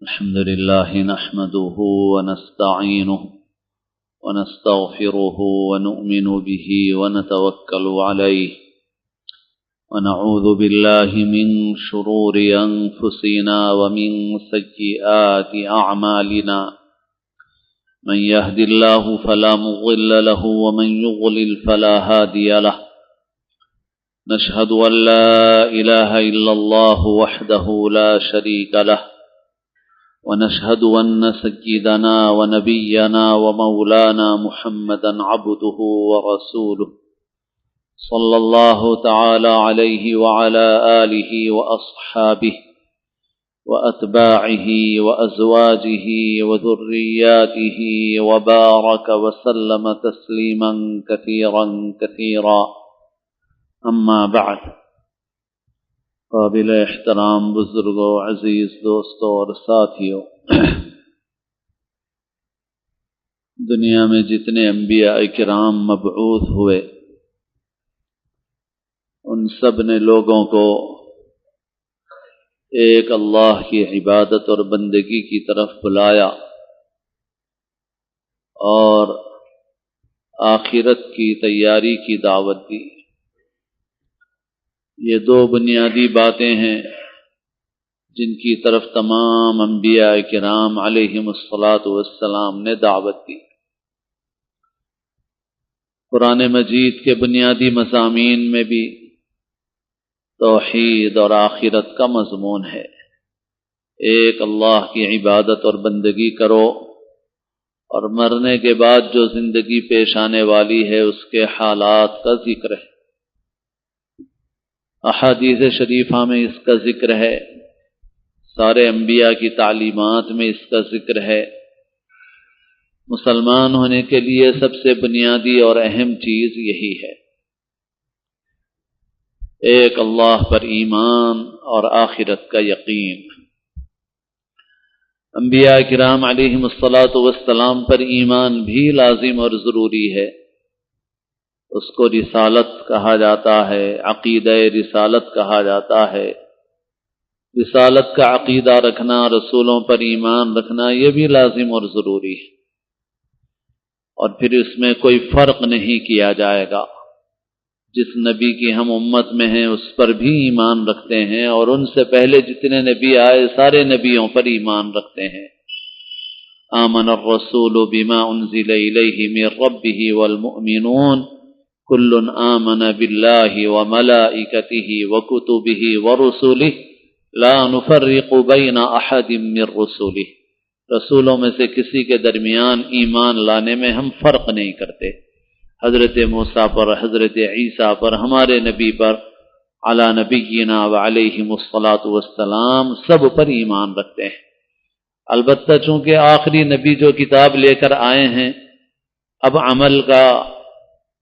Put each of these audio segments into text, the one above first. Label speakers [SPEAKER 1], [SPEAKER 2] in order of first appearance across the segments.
[SPEAKER 1] الحمد لله نحمده ونستعينه ونستغفره ونؤمن به ونتوكل عليه ونعوذ بالله من شرور أنفسنا ومن سيئات أعمالنا من يهد الله فلا مضل له ومن يضلل فلا هادي له نشهد أن لا إله إلا الله وحده لا شريك له ونشهد أن سيدنا ونبينا ومولانا محمدا عبده ورسوله صلى الله تعالى عليه وعلى آله وأصحابه وأتباعه وأزواجه وذرياته وبارك وسلم تسليما كثيرا كثيرا اما بعد قابل احترام بزرگوں، عزیز دوستوں اور ساتھیوں، دنیا میں جتنے انبیاء کرام مبعوث ہوئے ان سب نے لوگوں کو ایک اللہ کی عبادت اور بندگی کی طرف بلایا اور آخرت کی تیاری کی دعوت دی۔ یہ دو بنیادی باتیں ہیں جن کی طرف تمام انبیاء کرام علیہم الصلاۃ والسلام نے دعوت دی۔ قرآن مجید کے بنیادی مضامین میں بھی توحید اور آخرت کا مضمون ہے۔ ایک اللہ کی عبادت اور بندگی کرو اور مرنے کے بعد جو زندگی پیش آنے والی ہے اس کے حالات کا ذکر ہے۔ احادیث شریفہ میں اس کا ذکر ہے، سارے انبیاء کی تعلیمات میں اس کا ذکر ہے۔ مسلمان ہونے کے لیے سب سے بنیادی اور اہم چیز یہی ہے، ایک اللہ پر ایمان اور آخرت کا یقین۔ انبیاء کرام علیہم الصلاۃ والسلام پر ایمان بھی لازم اور ضروری ہے۔ اس کو رسالت کہا جاتا ہے، عقیدہ رسالت کہا جاتا ہے۔ رسالت کا عقیدہ رکھنا، رسولوں پر ایمان رکھنا، یہ بھی لازم اور ضروری ہے، اور پھر اس میں کوئی فرق نہیں کیا جائے گا۔ جس نبی کی ہم امت میں ہیں اس پر بھی ایمان رکھتے ہیں، اور ان سے پہلے جتنے نبی آئے سارے نبیوں پر ایمان رکھتے ہیں۔ آمن الرسول بما انزل الیہ من ربہ والمؤمنون کل آمن باللہ وملائکتہ وکتبہ ورسلہ لا نفرق بین احد من رسلہ۔ رسولوں میں سے کسی کے درمیان ایمان لانے میں ہم فرق نہیں کرتے۔ حضرت موسیٰ پر، حضرت عیسیٰ پر، ہمارے نبی پر علی نبینا وعلیہم الصلاۃ والسلام سب پر ایمان رکھتے ہیں۔ البتہ چونکہ آخری نبی جو کتاب لے کر آئے ہیں، اب عمل کا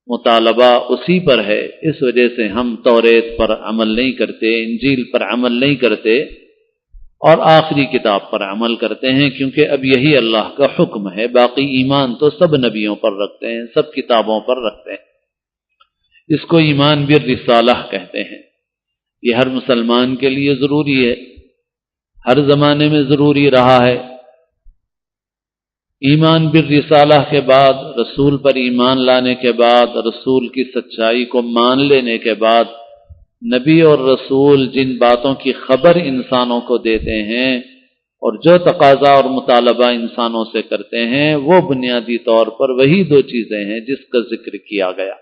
[SPEAKER 1] مطالبہ اسی پر ہے، اس وجہ سے ہم توریت پر عمل نہیں کرتے، انجیل پر عمل نہیں کرتے، اور آخری کتاب پر عمل کرتے ہیں، کیونکہ اب یہی اللہ کا حکم ہے۔ باقی ایمان تو سب نبیوں پر رکھتے ہیں، سب کتابوں پر رکھتے ہیں۔ اس کو ایمان بالرسالہ کہتے ہیں۔ یہ ہر مسلمان کے لیے ضروری ہے، ہر زمانے میں ضروری رہا ہے۔ ایمان بالرسالہ کے بعد، رسول پر ایمان لانے کے بعد، رسول کی سچائی کو مان لینے کے بعد، نبی اور رسول جن باتوں کی خبر انسانوں کو دیتے ہیں اور جو تقاضا اور مطالبہ انسانوں سے کرتے ہیں، وہ بنیادی طور پر وہی دو چیزیں ہیں جس کا ذکر کیا گیا۔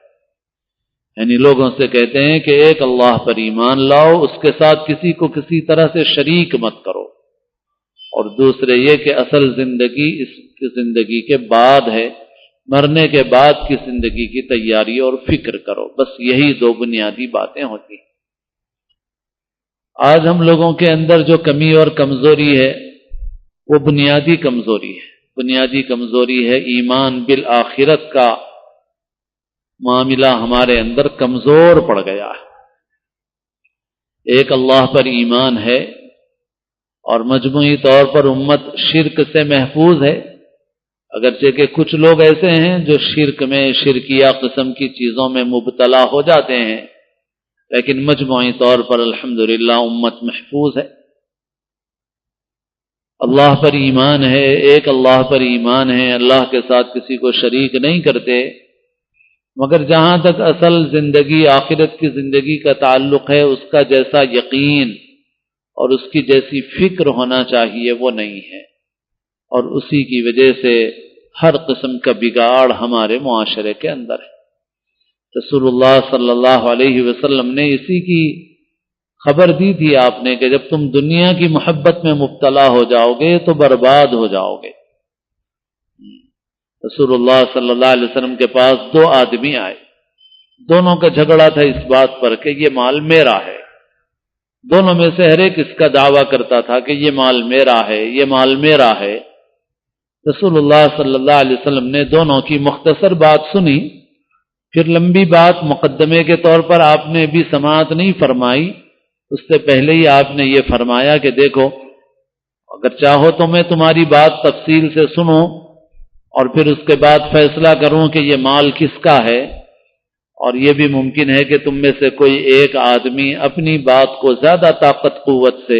[SPEAKER 1] یعنی لوگوں سے کہتے ہیں کہ ایک اللہ پر ایمان لاؤ، اس کے ساتھ کسی کو کسی طرح سے شریک مت کرو، اور دوسرے یہ کہ اصل زندگی اس کی زندگی کے بعد ہے، مرنے کے بعد کی زندگی کی تیاری اور فکر کرو۔ بس یہی دو بنیادی باتیں ہوتی ہیں۔ آج ہم لوگوں کے اندر جو کمی اور کمزوری ہے وہ بنیادی کمزوری ہے۔ بنیادی کمزوری ہے ایمان بالآخرت کا معاملہ ہمارے اندر کمزور پڑ گیا ہے۔ ایک اللہ پر ایمان ہے اور مجموعی طور پر امت شرک سے محفوظ ہے، اگرچہ کہ کچھ لوگ ایسے ہیں جو شرک میں، شرکیہ قسم کی چیزوں میں مبتلا ہو جاتے ہیں، لیکن مجموعی طور پر الحمدللہ امت محفوظ ہے۔ اللہ پر ایمان ہے، ایک اللہ پر ایمان ہے، اللہ کے ساتھ کسی کو شریک نہیں کرتے، مگر جہاں تک اصل زندگی آخرت کی زندگی کا تعلق ہے اس کا جیسا یقین اور اس کی جیسی فکر ہونا چاہیے وہ نہیں ہے، اور اسی کی وجہ سے ہر قسم کا بگاڑ ہمارے معاشرے کے اندر ہے۔ رسول اللہ صلی اللہ علیہ وسلم نے اسی کی خبر دی تھی آپ نے کہ جب تم دنیا کی محبت میں مبتلا ہو جاؤ گے تو برباد ہو جاؤ گے۔ رسول اللہ صلی اللہ علیہ وسلم کے پاس دو آدمی آئے، دونوں کا جھگڑا تھا اس بات پر کہ یہ مال میرا ہے۔ دونوں میں سے ہر ایک اس کا دعویٰ کرتا تھا کہ یہ مال میرا ہے، یہ مال میرا ہے۔ رسول اللہ صلی اللہ علیہ وسلم نے دونوں کی مختصر بات سنی، پھر لمبی بات مقدمے کے طور پر آپ نے بھی سماعت نہیں فرمائی، اس سے پہلے ہی آپ نے یہ فرمایا کہ دیکھو اگر چاہو تو میں تمہاری بات تفصیل سے سنوں اور پھر اس کے بعد فیصلہ کروں کہ یہ مال کس کا ہے، اور یہ بھی ممکن ہے کہ تم میں سے کوئی ایک آدمی اپنی بات کو زیادہ طاقت قوت سے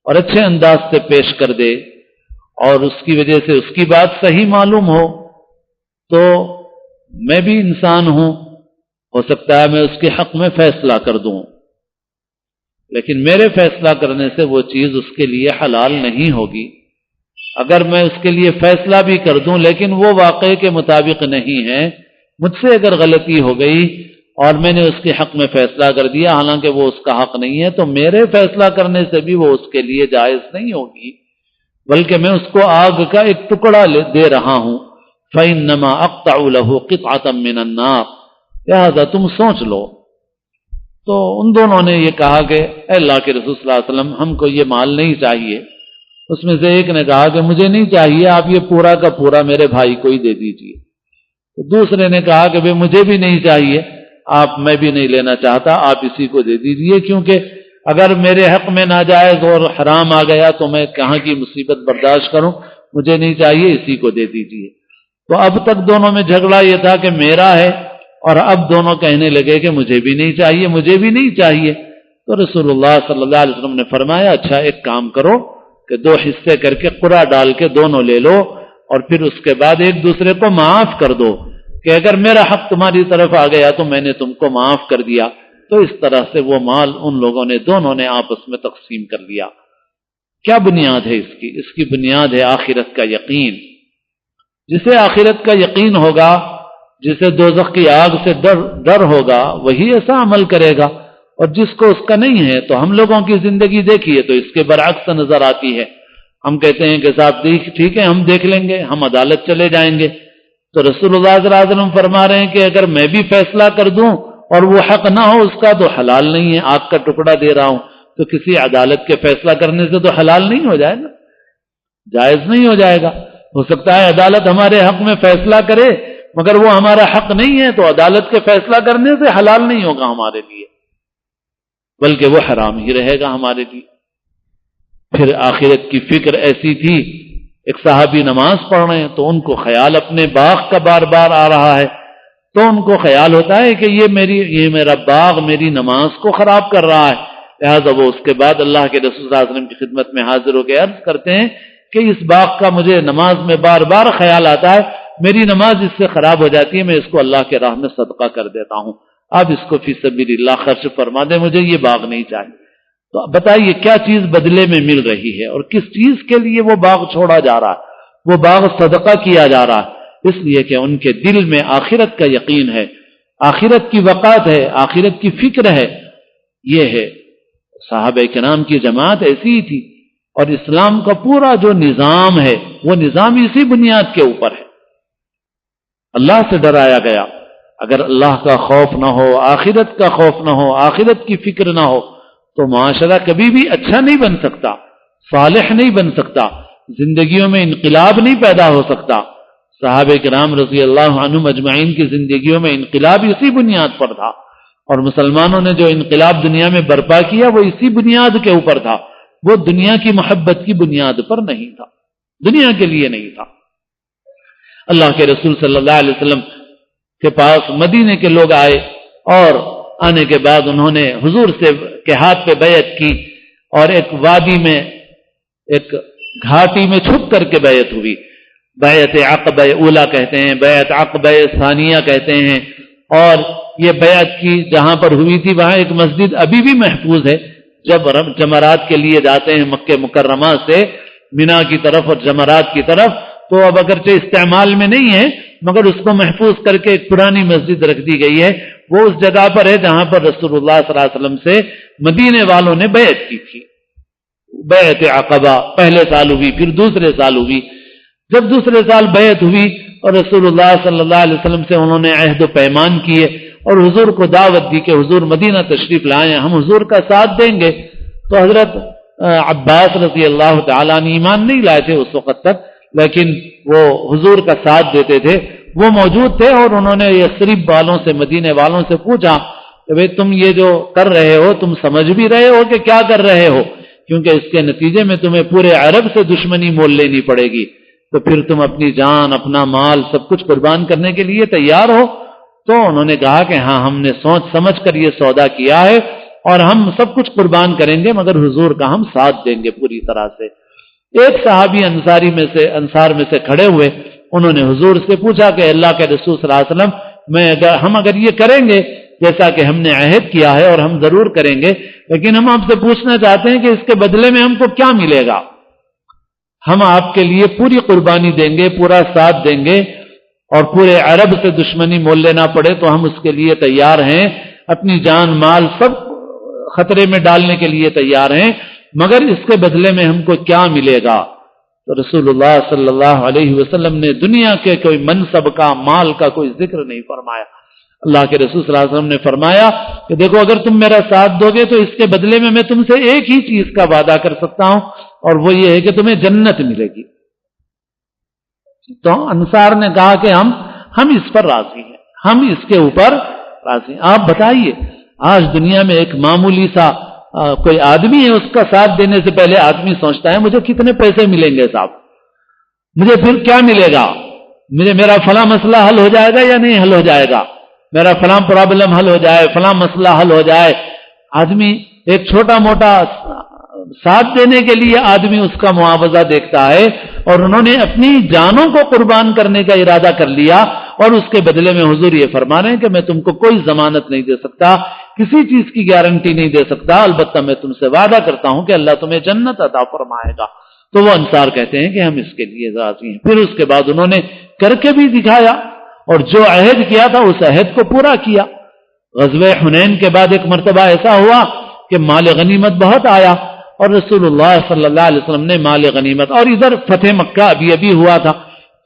[SPEAKER 1] اور اچھے انداز سے پیش کر دے اور اس کی وجہ سے اس کی بات صحیح معلوم ہو، تو میں بھی انسان ہوں، ہو سکتا ہے میں اس کے حق میں فیصلہ کر دوں، لیکن میرے فیصلہ کرنے سے وہ چیز اس کے لیے حلال نہیں ہوگی۔ اگر میں اس کے لیے فیصلہ بھی کر دوں لیکن وہ واقعے کے مطابق نہیں ہے، مجھ سے اگر غلطی ہو گئی اور میں نے اس کے حق میں فیصلہ کر دیا حالانکہ وہ اس کا حق نہیں ہے، تو میرے فیصلہ کرنے سے بھی وہ اس کے لیے جائز نہیں ہوگی، بلکہ میں اس کو آگ کا ایک ٹکڑا دے رہا ہوں۔ فَإِنَّمَا أَقْطَعُ لَهُ قِطْعَةً مِّنَ النَّارِ، لہذا تم سوچ لو۔ تو ان دونوں نے یہ کہا کہ اے اللہ کے رسول صلی اللہ علیہ وسلم ہم کو یہ مال نہیں چاہیے۔ اس میں سے ایک نے کہا کہ مجھے نہیں چاہیے، آپ یہ پورا کا پورا میرے بھائی کو ہی دے دیجیے۔ تو دوسرے نے کہا کہ مجھے بھی نہیں چاہیے، میں بھی نہیں لینا چاہتا، آپ اسی کو دے دیجیے، کیونکہ اگر میرے حق میں ناجائز اور حرام آ گیا تو میں کہاں کی مصیبت برداشت کروں، مجھے نہیں چاہیے، اسی کو دے دیجیے۔ تو اب تک دونوں میں جھگڑا یہ تھا کہ میرا ہے، اور اب دونوں کہنے لگے کہ مجھے بھی نہیں چاہیے، مجھے بھی نہیں چاہیے۔ تو رسول اللہ صلی اللہ علیہ وسلم نے فرمایا اچھا ایک کام کرو کہ دو حصے کر کے قرعہ ڈال کے دونوں لے لو، اور پھر اس کے بعد ایک دوسرے کو معاف کر دو کہ اگر میرا حق تمہاری طرف آ گیا تو میں نے تم کو معاف کر دیا۔ تو اس طرح سے وہ مال ان لوگوں نے دونوں نے آپس میں تقسیم کر لیا۔ کیا بنیاد ہے اس کی؟ اس کی بنیاد ہے آخرت کا یقین۔ جسے آخرت کا یقین ہوگا، جسے دوزخ کی آگ سے ڈر ہوگا، وہی ایسا عمل کرے گا، اور جس کو اس کا نہیں ہے تو ہم لوگوں کی زندگی دیکھیے تو اس کے برعکس نظر آتی ہے۔ ہم کہتے ہیں کہ صاحب ٹھیک ہے ہم دیکھ لیں گے، ہم عدالت چلے جائیں گے، تو رسول اللہ صلی اللہ علیہ وسلم فرما رہے ہیں کہ اگر میں بھی فیصلہ کر دوں اور وہ حق نہ ہو اس کا تو حلال نہیں ہے، آگ کا ٹکڑا دے رہا ہوں، تو کسی عدالت کے فیصلہ کرنے سے تو حلال نہیں ہو جائے گا، جائز نہیں ہو جائے گا۔ ہو سکتا ہے عدالت ہمارے حق میں فیصلہ کرے مگر وہ ہمارا حق نہیں ہے، تو عدالت کے فیصلہ کرنے سے حلال نہیں ہوگا ہمارے لیے، بلکہ وہ حرام ہی رہے گا ہمارے لیے۔ پھر آخرت کی فکر ایسی تھی، ایک صحابی نماز پڑھ رہے ہیں تو ان کو خیال اپنے باغ کا بار بار آ رہا ہے، تو ان کو خیال ہوتا ہے کہ یہ میرا باغ میری نماز کو خراب کر رہا ہے، لہذا وہ اس کے بعد اللہ کے رسول صلی اللہ علیہ وسلم کی خدمت میں حاضر ہو کے عرض کرتے ہیں کہ اس باغ کا مجھے نماز میں بار بار خیال آتا ہے، میری نماز اس سے خراب ہو جاتی ہے، میں اس کو اللہ کے راہ میں صدقہ کر دیتا ہوں، آپ اس کو فی سبیل اللہ خرچ فرما دیں، مجھے یہ باغ نہیں چاہیے۔ تو بتائیے کیا چیز بدلے میں مل رہی ہے اور کس چیز کے لیے وہ باغ چھوڑا جا رہا ہے، وہ باغ صدقہ کیا جا رہا ہے، اس لیے کہ ان کے دل میں آخرت کا یقین ہے، آخرت کی وقات ہے، آخرت کی فکر ہے۔ یہ ہے صحابہ کرام کی جماعت ایسی ہی تھی، اور اسلام کا پورا جو نظام ہے وہ نظام اسی بنیاد کے اوپر ہے۔ اللہ سے ڈرایا گیا، اگر اللہ کا خوف نہ ہو، آخرت کا خوف نہ ہو، آخرت کی فکر نہ ہو تو معاشرہ کبھی بھی اچھا نہیں بن سکتا، صالح نہیں بن سکتا، زندگیوں میں انقلاب نہیں پیدا ہو سکتا۔ صحابہ کرام رضی اللہ عنہم اجمعین کی زندگیوں میں انقلاب اسی بنیاد پر تھا، اور مسلمانوں نے جو انقلاب دنیا میں برپا کیا وہ اسی بنیاد کے اوپر تھا، وہ دنیا کی محبت کی بنیاد پر نہیں تھا، دنیا کے لیے نہیں تھا۔ اللہ کے رسول صلی اللہ علیہ وسلم کے پاس مدینے کے لوگ آئے، اور آنے کے بعد انہوں نے حضور سے کے ہاتھ پہ بیعت کی، اور ایک وادی میں ایک گھاٹی میں چھپ کر کے بیعت ہوئی. بیعت عقبہ اولا کہتے ہیں، بیعت عقبہ ثانیہ کہتے ہیں. اور یہ بیعت کی جہاں پر ہوئی تھی وہاں ایک مسجد ابھی بھی محفوظ ہے. جب جمرات کے لیے جاتے ہیں مکہ مکرمہ سے مینا کی طرف اور جمرات کی طرف، تو اب اگرچہ استعمال میں نہیں ہے مگر اس کو محفوظ کر کے ایک پرانی مسجد رکھ دی گئی ہے. وہ اس جگہ پر ہے جہاں پر رسول اللہ صلی اللہ علیہ وسلم سے مدینے والوں نے بیعت کی تھی. بیعت عقبہ پہلے سال ہوئی، پھر دوسرے سال ہوئی. جب دوسرے سال بیعت ہوئی اور رسول اللہ صلی اللہ علیہ وسلم سے انہوں نے عہد و پیمان کیے اور حضور کو دعوت دی کہ حضور مدینہ تشریف لائیں، ہم حضور کا ساتھ دیں گے. تو حضرت عباس رضی اللہ تعالیٰ نے ایمان نہیں لائے تھے اس وقت تک، لیکن وہ حضور کا ساتھ دیتے تھے. وہ موجود تھے اور انہوں نے یثرب والوں سے، مدینے والوں سے پوچھا کہ بھئی تم یہ جو کر رہے ہو تم سمجھ بھی رہے ہو کہ کیا کر رہے ہو؟ کیونکہ اس کے نتیجے میں تمہیں پورے عرب سے دشمنی مول لینی پڑے گی. تو پھر تم اپنی جان، اپنا مال سب کچھ قربان کرنے کے لیے تیار ہو؟ تو انہوں نے کہا کہ ہاں، ہم نے سوچ سمجھ کر یہ سودا کیا ہے اور ہم سب کچھ قربان کریں گے مگر حضور کا ہم ساتھ دیں گے پوری طرح سے. ایک صحابی انصار میں سے کھڑے ہوئے، انہوں نے حضور سے پوچھا کہ اللہ کے رسول صلی اللہ علیہ وسلم ہم اگر یہ کریں گے جیسا کہ ہم نے عہد کیا ہے اور ہم ضرور کریں گے، لیکن ہم آپ سے پوچھنا چاہتے ہیں کہ اس کے بدلے میں ہم کو کیا ملے گا؟ ہم آپ کے لیے پوری قربانی دیں گے، پورا ساتھ دیں گے اور پورے عرب سے دشمنی مول لینا پڑے تو ہم اس کے لیے تیار ہیں، اپنی جان مال سب خطرے میں ڈالنے کے لیے تیار ہیں، مگر اس کے بدلے میں ہم کو کیا ملے گا؟ تو رسول اللہ صلی اللہ علیہ وسلم نے دنیا کے کوئی منصب کا، مال کا کوئی ذکر نہیں فرمایا. اللہ کے رسول صلی اللہ علیہ وسلم نے فرمایا کہ دیکھو اگر تم میرا ساتھ دو گے تو اس کے بدلے میں تم سے ایک ہی چیز کا وعدہ کر سکتا ہوں اور وہ یہ ہے کہ تمہیں جنت ملے گی. تو انصار نے کہا کہ ہم اس پر راضی ہیں، ہم اس کے اوپر راضی ہیں. آپ بتائیے آج دنیا میں ایک معمولی سا کوئی آدمی ہے، اس کا ساتھ دینے سے پہلے آدمی سوچتا ہے مجھے کتنے پیسے ملیں گے صاحب، مجھے پھر کیا ملے گا، میرا فلاں مسئلہ حل ہو جائے گا یا نہیں حل ہو جائے گا، میرا فلاں پرابلم حل ہو جائے، فلاں مسئلہ حل ہو جائے. آدمی ایک چھوٹا موٹا ساتھ دینے کے لیے آدمی اس کا معاوضہ دیکھتا ہے اور انہوں نے اپنی جانوں کو قربان کرنے کا ارادہ کر لیا اور اس کے بدلے میں حضور یہ فرما رہے ہیں کہ میں تم کو کوئی ضمانت نہیں دے سکتا، کسی چیز کی گارنٹی نہیں دے سکتا، البتہ میں تم سے وعدہ کرتا ہوں کہ اللہ تمہیں جنت عطا فرمائے گا. تو وہ انصار کہتے ہیں کہ ہم اس کے لیے راضی ہیں. پھر اس کے بعد انہوں نے کر کے بھی دکھایا اور جو عہد کیا تھا اس عہد کو پورا کیا. غزوہ حنین کے بعد ایک مرتبہ ایسا ہوا کہ مال غنیمت بہت آیا اور رسول اللہ صلی اللہ علیہ وسلم نے مال غنیمت، اور ادھر فتح مکہ ابھی ہوا تھا.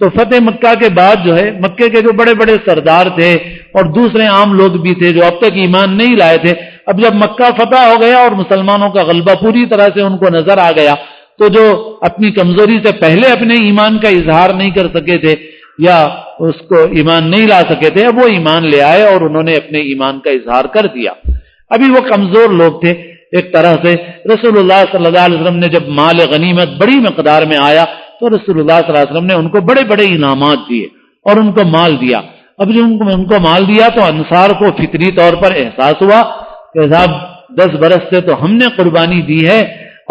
[SPEAKER 1] تو فتح مکہ کے بعد جو ہے مکے کے جو بڑے بڑے سردار تھے اور دوسرے عام لوگ بھی تھے جو اب تک ایمان نہیں لائے تھے، اب جب مکہ فتح ہو گیا اور مسلمانوں کا غلبہ پوری طرح سے ان کو نظر آ گیا، تو جو اپنی کمزوری سے پہلے اپنے ایمان کا اظہار نہیں کر سکے تھے یا اس کو ایمان نہیں لا سکے تھے، اب وہ ایمان لے آئے اور انہوں نے اپنے ایمان کا اظہار کر دیا. ابھی وہ کمزور لوگ تھے ایک طرح سے. رسول اللہ صلی اللہ علیہ وسلم نے جب مال غنیمت بڑی مقدار میں آیا تو رسول اللہ صلی اللہ علیہ وسلم نے ان کو بڑے بڑے انعامات دیے اور ان کو مال دیا. اب جب ان کو مال دیا تو انصار کو فطری طور پر احساس ہوا کہ صاحب 10 برس سے تو ہم نے قربانی دی ہے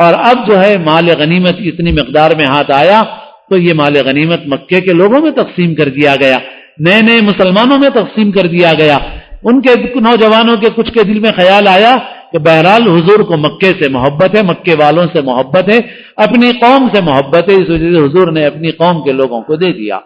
[SPEAKER 1] اور اب جو ہے مال غنیمت اتنی مقدار میں ہاتھ آیا تو یہ مال غنیمت مکے کے لوگوں میں تقسیم کر دیا گیا، نئے نئے مسلمانوں میں تقسیم کر دیا گیا. ان کے نوجوانوں کے کچھ کے دل میں خیال آیا کہ بہرحال حضور کو مکے سے محبت ہے، مکے والوں سے محبت ہے، اپنی قوم سے محبت ہے، اس وجہ سے حضور نے اپنی قوم کے لوگوں کو دے دیا.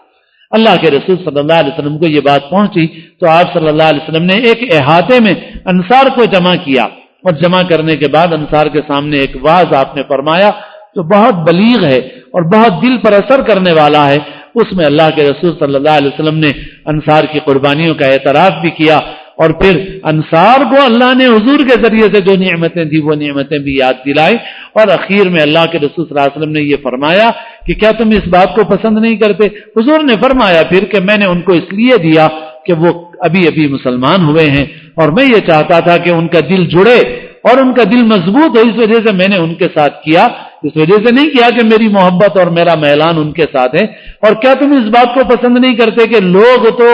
[SPEAKER 1] اللہ کے رسول صلی اللہ علیہ وسلم کو یہ بات پہنچی تو آپ صلی اللہ علیہ وسلم نے ایک احاطے میں انصار کو جمع کیا اور جمع کرنے کے بعد انصار کے سامنے ایک واعظ آپ نے فرمایا جو بہت بلیغ ہے اور بہت دل پر اثر کرنے والا ہے. اس میں اللہ کے رسول صلی اللہ علیہ وسلم نے انصار کی قربانیوں کا اعتراف بھی کیا اور پھر انصار کو اللہ نے حضور کے ذریعے سے جو نعمتیں دی وہ نعمتیں بھی یاد دلائی. اور اخیر میں اللہ کے رسول صلی اللہ علیہ وسلم نے یہ فرمایا کہ کیا تم اس بات کو پسند نہیں کرتے؟ حضور نے فرمایا پھر کہ میں نے ان کو اس لیے دیا کہ وہ ابھی مسلمان ہوئے ہیں اور میں یہ چاہتا تھا کہ ان کا دل جڑے اور ان کا دل مضبوط ہو، اس وجہ سے میں نے ان کے ساتھ کیا، اس وجہ سے نہیں کیا کہ میری محبت اور میرا میلان ان کے ساتھ ہے. اور کیا تم اس بات کو پسند نہیں کرتے کہ لوگ تو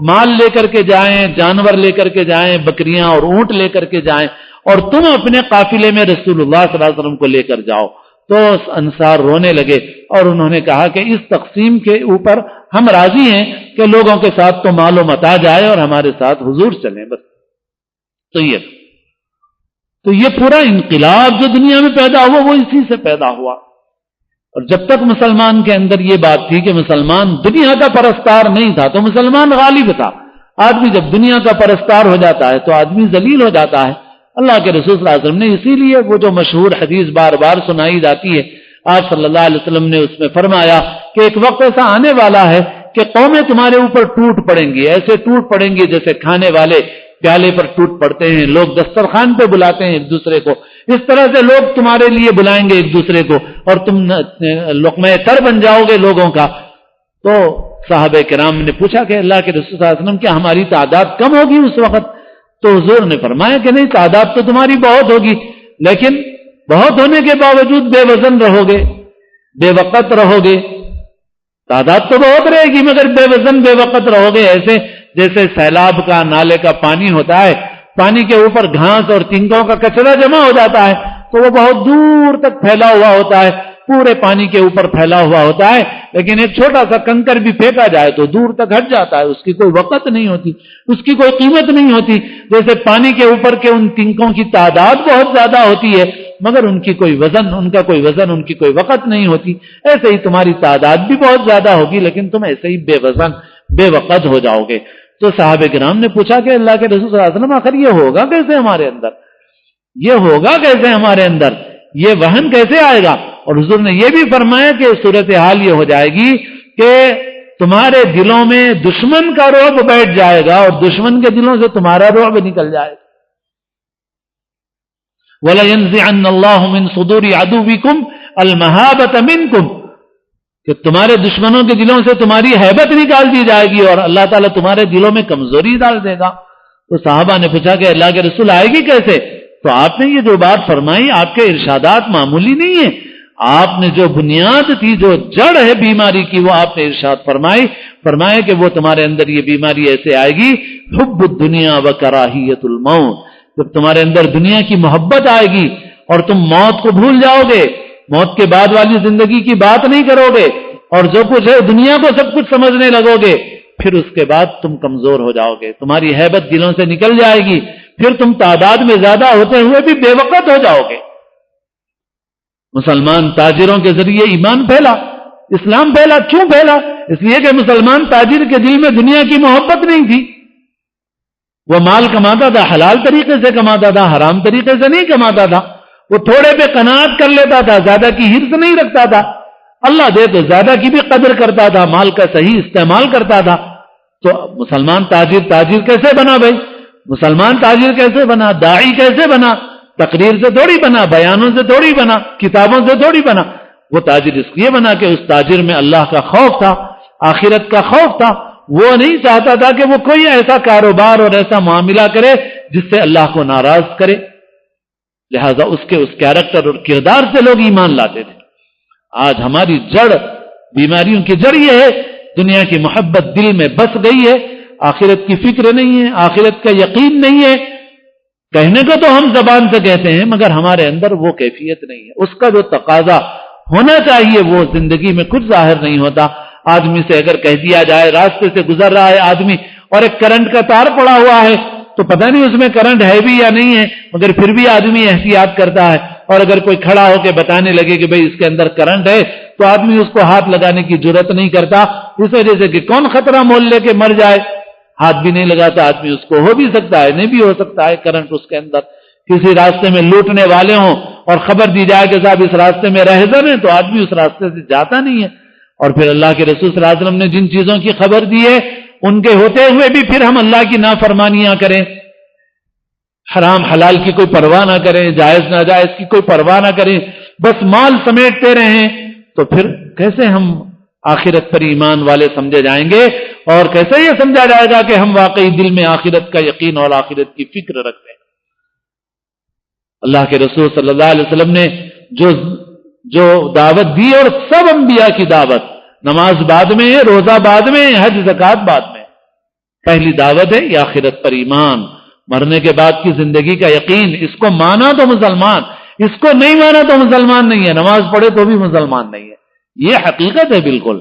[SPEAKER 1] مال لے کر کے جائیں، جانور لے کر کے جائیں، بکریاں اور اونٹ لے کر کے جائیں اور تم اپنے قافلے میں رسول اللہ صلی اللہ علیہ وسلم کو لے کر جاؤ؟ تو انصار رونے لگے اور انہوں نے کہا کہ اس تقسیم کے اوپر ہم راضی ہیں کہ لوگوں کے ساتھ تو مال و متاع جائے اور ہمارے ساتھ حضور چلیں بس. تو یہ پورا انقلاب جو دنیا میں پیدا ہوا وہ اسی سے پیدا ہوا. اور جب تک مسلمان کے اندر یہ بات تھی کہ مسلمان دنیا کا پرستار نہیں تھا تو مسلمان غالب تھا. آدمی جب دنیا کا پرستار ہو جاتا ہے تو آدمی ذلیل ہو جاتا ہے. اللہ کے رسول صلی اللہ علیہ وسلم نے اسی لیے وہ جو مشہور حدیث بار بار سنائی جاتی ہے، آپ صلی اللہ علیہ وسلم نے اس میں فرمایا کہ ایک وقت ایسا آنے والا ہے کہ قومیں تمہارے اوپر ٹوٹ پڑیں گی، ایسے ٹوٹ پڑیں گی جیسے کھانے والے پیالے پر ٹوٹ پڑتے ہیں، لوگ دسترخوان پہ بلاتے ہیں ایک دوسرے کو، اس طرح سے لوگ تمہارے لیے بلائیں گے ایک دوسرے کو اور تم لقمہ تر بن جاؤ گے لوگوں کا. تو صحابہ کرام نے پوچھا کہ اللہ کے رسول صلی اللہ علیہ وسلم کیا ہماری تعداد کم ہوگی اس وقت؟ تو حضور نے فرمایا کہ نہیں، تعداد تو تمہاری بہت ہوگی، لیکن بہت ہونے کے باوجود بے وزن رہو گے، بے وقت رہو گے. تعداد تو بہت رہے گی مگر بے وزن بے وقت رہو گے، ایسے جیسے سیلاب کا نالے کا پانی ہوتا ہے، پانی کے اوپر گھاس اور تنکوں کا کچرا جمع ہو جاتا ہے تو وہ بہت دور تک پھیلا ہوا ہوتا ہے، پورے پانی کے اوپر پھیلا ہوا ہوتا ہے، لیکن ایک چھوٹا سا کنکر بھی پھینکا جائے تو دور تک ہٹ جاتا ہے، اس کی کوئی وقت نہیں ہوتی، اس کی کوئی قیمت نہیں ہوتی. جیسے پانی کے اوپر کے ان تنکوں کی تعداد بہت زیادہ ہوتی ہے مگر ان کی کوئی وزن، ان کا کوئی وزن، ان کی کوئی وقت نہیں ہوتی، ایسے ہی تمہاری تعداد بھی بہت زیادہ ہوگی لیکن تم ایسے ہی بے وزن بے وقت ہو جاؤ گے. تو صحابہ کرام نے پوچھا کہ اللہ کے رسول صلی اللہ علیہ وسلم آخر یہ ہوگا کیسے ہمارے اندر، یہ ہوگا کیسے ہمارے اندر، یہ وہن کیسے آئے گا؟ اور حضور نے یہ بھی فرمایا کہ صورتحال یہ ہو جائے گی کہ تمہارے دلوں میں دشمن کا رعب بیٹھ جائے گا اور دشمن کے دلوں سے تمہارا رعب نکل جائے گا. وَلَيَنزِعَنَّ اللَّهُ مِن صُدُورِ عَدُوِّكُمْ الْمَهَابَةَ مِنْكُمْ، کہ تمہارے دشمنوں کے دلوں سے تمہاری ہیبت نکال دی جائے گی اور اللہ تعالیٰ تمہارے دلوں میں کمزوری ڈال دے گا. تو صحابہ نے پوچھا کہ اللہ کے رسول آئے گی کیسے؟ تو آپ نے یہ جو بات فرمائی، آپ کے ارشادات معمولی نہیں ہیں، آپ نے جو بنیاد تھی، جو جڑ ہے بیماری کی، وہ آپ نے ارشاد فرمایا کہ وہ تمہارے اندر یہ بیماری ایسے آئے گی، حب الدنیا و کراہیت الموت، جب تمہارے اندر دنیا کی محبت آئے گی اور تم موت کو بھول جاؤ گے، موت کے بعد والی زندگی کی بات نہیں کرو گے اور جو کچھ ہے دنیا کو سب کچھ سمجھنے لگو گے، پھر اس کے بعد تم کمزور ہو جاؤ گے، تمہاری ہیبت دلوں سے نکل جائے گی، پھر تم تعداد میں زیادہ ہوتے ہوئے بھی بے وقت ہو جاؤ گے. مسلمان تاجروں کے ذریعے ایمان پھیلا، اسلام پھیلا. کیوں پھیلا؟ اس لیے کہ مسلمان تاجر کے دل میں دنیا کی محبت نہیں تھی. وہ مال کماتا تھا، حلال طریقے سے کماتا تھا، حرام طریقے سے نہیں کماتا تھا. وہ تھوڑے پہ قناعت کر لیتا تھا، زیادہ کی ہرس نہیں رکھتا تھا. اللہ دے تو زیادہ کی بھی قدر کرتا تھا، مال کا صحیح استعمال کرتا تھا. تو مسلمان تاجر کیسے بنا بھائی؟ مسلمان تاجر کیسے بنا؟ داعی کیسے بنا؟ تقریر سے تھوڑی بنا، بیانوں سے تھوڑی بنا، کتابوں سے تھوڑی بنا. وہ تاجر اس لیے بنا کہ اس تاجر میں اللہ کا خوف تھا، آخرت کا خوف تھا. وہ نہیں چاہتا تھا کہ وہ کوئی ایسا کاروبار اور ایسا معاملہ کرے جس سے اللہ کو ناراض کرے. لہذا اس کیریکٹر اور کردار سے لوگ ایمان لاتے تھے. آج ہماری جڑ، بیماریوں کی جڑ یہ ہے، دنیا کی محبت دل میں بس گئی ہے، آخرت کی فکر نہیں ہے، آخرت کا یقین نہیں ہے. کہنے کو تو ہم زبان سے کہتے ہیں مگر ہمارے اندر وہ کیفیت نہیں ہے. اس کا جو تقاضا ہونا چاہیے وہ زندگی میں کچھ ظاہر نہیں ہوتا. آدمی سے اگر کہہ دیا جائے، راستے سے گزر رہا ہے آدمی اور ایک کرنٹ کا تار پڑا ہوا ہے تو پتہ نہیں اس میں کرنٹ ہے بھی یا نہیں ہے، مگر پھر بھی آدمی احتیاط کرتا ہے. اور اگر کوئی کھڑا ہو کے بتانے لگے کہ بھئی اس کے اندر کرنٹ ہے تو آدمی اس کو ہاتھ لگانے کی جرات نہیں کرتا، اس وجہ سے کہ کون خطرہ مول لے کے مر جائے. ہاتھ بھی نہیں لگاتا آدمی، اس کو ہو بھی سکتا ہے، نہیں بھی ہو سکتا ہے کرنٹ اس کے اندر. کسی راستے میں لوٹنے والے ہوں اور خبر دی جائے کہ صاحب اس راستے میں رہزن ہے تو آدمی اس راستے سے جاتا نہیں ہے. اور پھر اللہ کے رسول صلی اللہ علیہ وسلم نے جن چیزوں کی خبر دی ہے ان کے ہوتے ہوئے بھی پھر ہم اللہ کی نافرمانیاں کریں، حرام حلال کی کوئی پرواہ نہ کریں، جائز ناجائز کی کوئی پرواہ نہ کریں، بس مال سمیٹتے رہیں، تو پھر کیسے ہم آخرت پر ایمان والے سمجھے جائیں گے؟ اور کیسے یہ سمجھا جائے گا کہ ہم واقعی دل میں آخرت کا یقین اور آخرت کی فکر رکھتے ہیں؟ اللہ کے رسول صلی اللہ علیہ وسلم نے جو دعوت دی، اور سب انبیاء کی دعوت، نماز بعد میں ہے، روزہ بعد میں، حج زکات بعد میں، پہلی دعوت ہے یہ آخرت پر ایمان، مرنے کے بعد کی زندگی کا یقین. اس کو مانا تو مسلمان، اس کو نہیں مانا تو مسلمان نہیں ہے، نماز پڑھے تو بھی مسلمان نہیں ہے. یہ حقیقت ہے بالکل.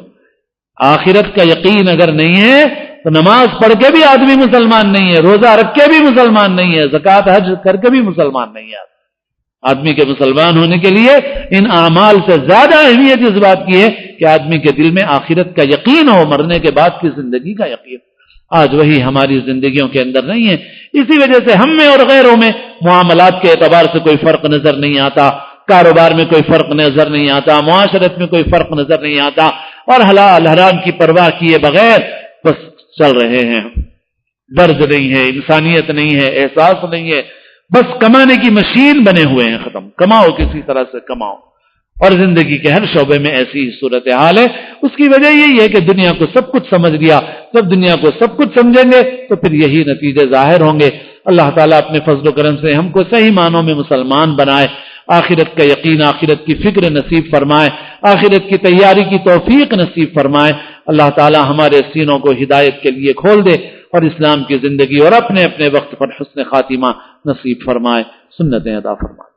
[SPEAKER 1] آخرت کا یقین اگر نہیں ہے تو نماز پڑھ کے بھی آدمی مسلمان نہیں ہے، روزہ رکھ کے بھی مسلمان نہیں ہے، زکوٰۃ حج کر کے بھی مسلمان نہیں ہے. آدمی کے مسلمان ہونے کے لیے ان اعمال سے زیادہ اہمیت اس بات کی ہے کہ آدمی کے دل میں آخرت کا یقین ہو، مرنے کے بعد کی زندگی کا یقین. آج وہی ہماری زندگیوں کے اندر نہیں ہے. اسی وجہ سے ہم میں اور غیروں میں معاملات کے اعتبار سے کوئی فرق نظر نہیں آتا، کاروبار میں کوئی فرق نظر نہیں آتا، معاشرت میں کوئی فرق نظر نہیں آتا، اور حلال حرام کی پرواہ کیے بغیر بس چل رہے ہیں. درد نہیں ہے، انسانیت نہیں ہے، احساس نہیں ہے، بس کمانے کی مشین بنے ہوئے ہیں. ختم، کماؤ کسی طرح سے کماؤ. اور زندگی کے ہر شعبے میں ایسی ہی صورتحال ہے. اس کی وجہ یہی ہے کہ دنیا کو سب کچھ سمجھ لیا. جب دنیا کو سب کچھ سمجھیں گے تو پھر یہی نتیجے ظاہر ہوں گے. اللہ تعالیٰ اپنے فضل و کرم سے ہم کو صحیح معنوں میں مسلمان بنائے، آخرت کا یقین، آخرت کی فکر نصیب فرمائے، آخرت کی تیاری کی توفیق نصیب فرمائے. اللہ تعالیٰ ہمارے سینوں کو ہدایت کے لیے کھول دے اور اسلام کی زندگی اور اپنے اپنے وقت پر حسن خاتمہ نصیب فرمائے، سنتیں عطا فرمائے.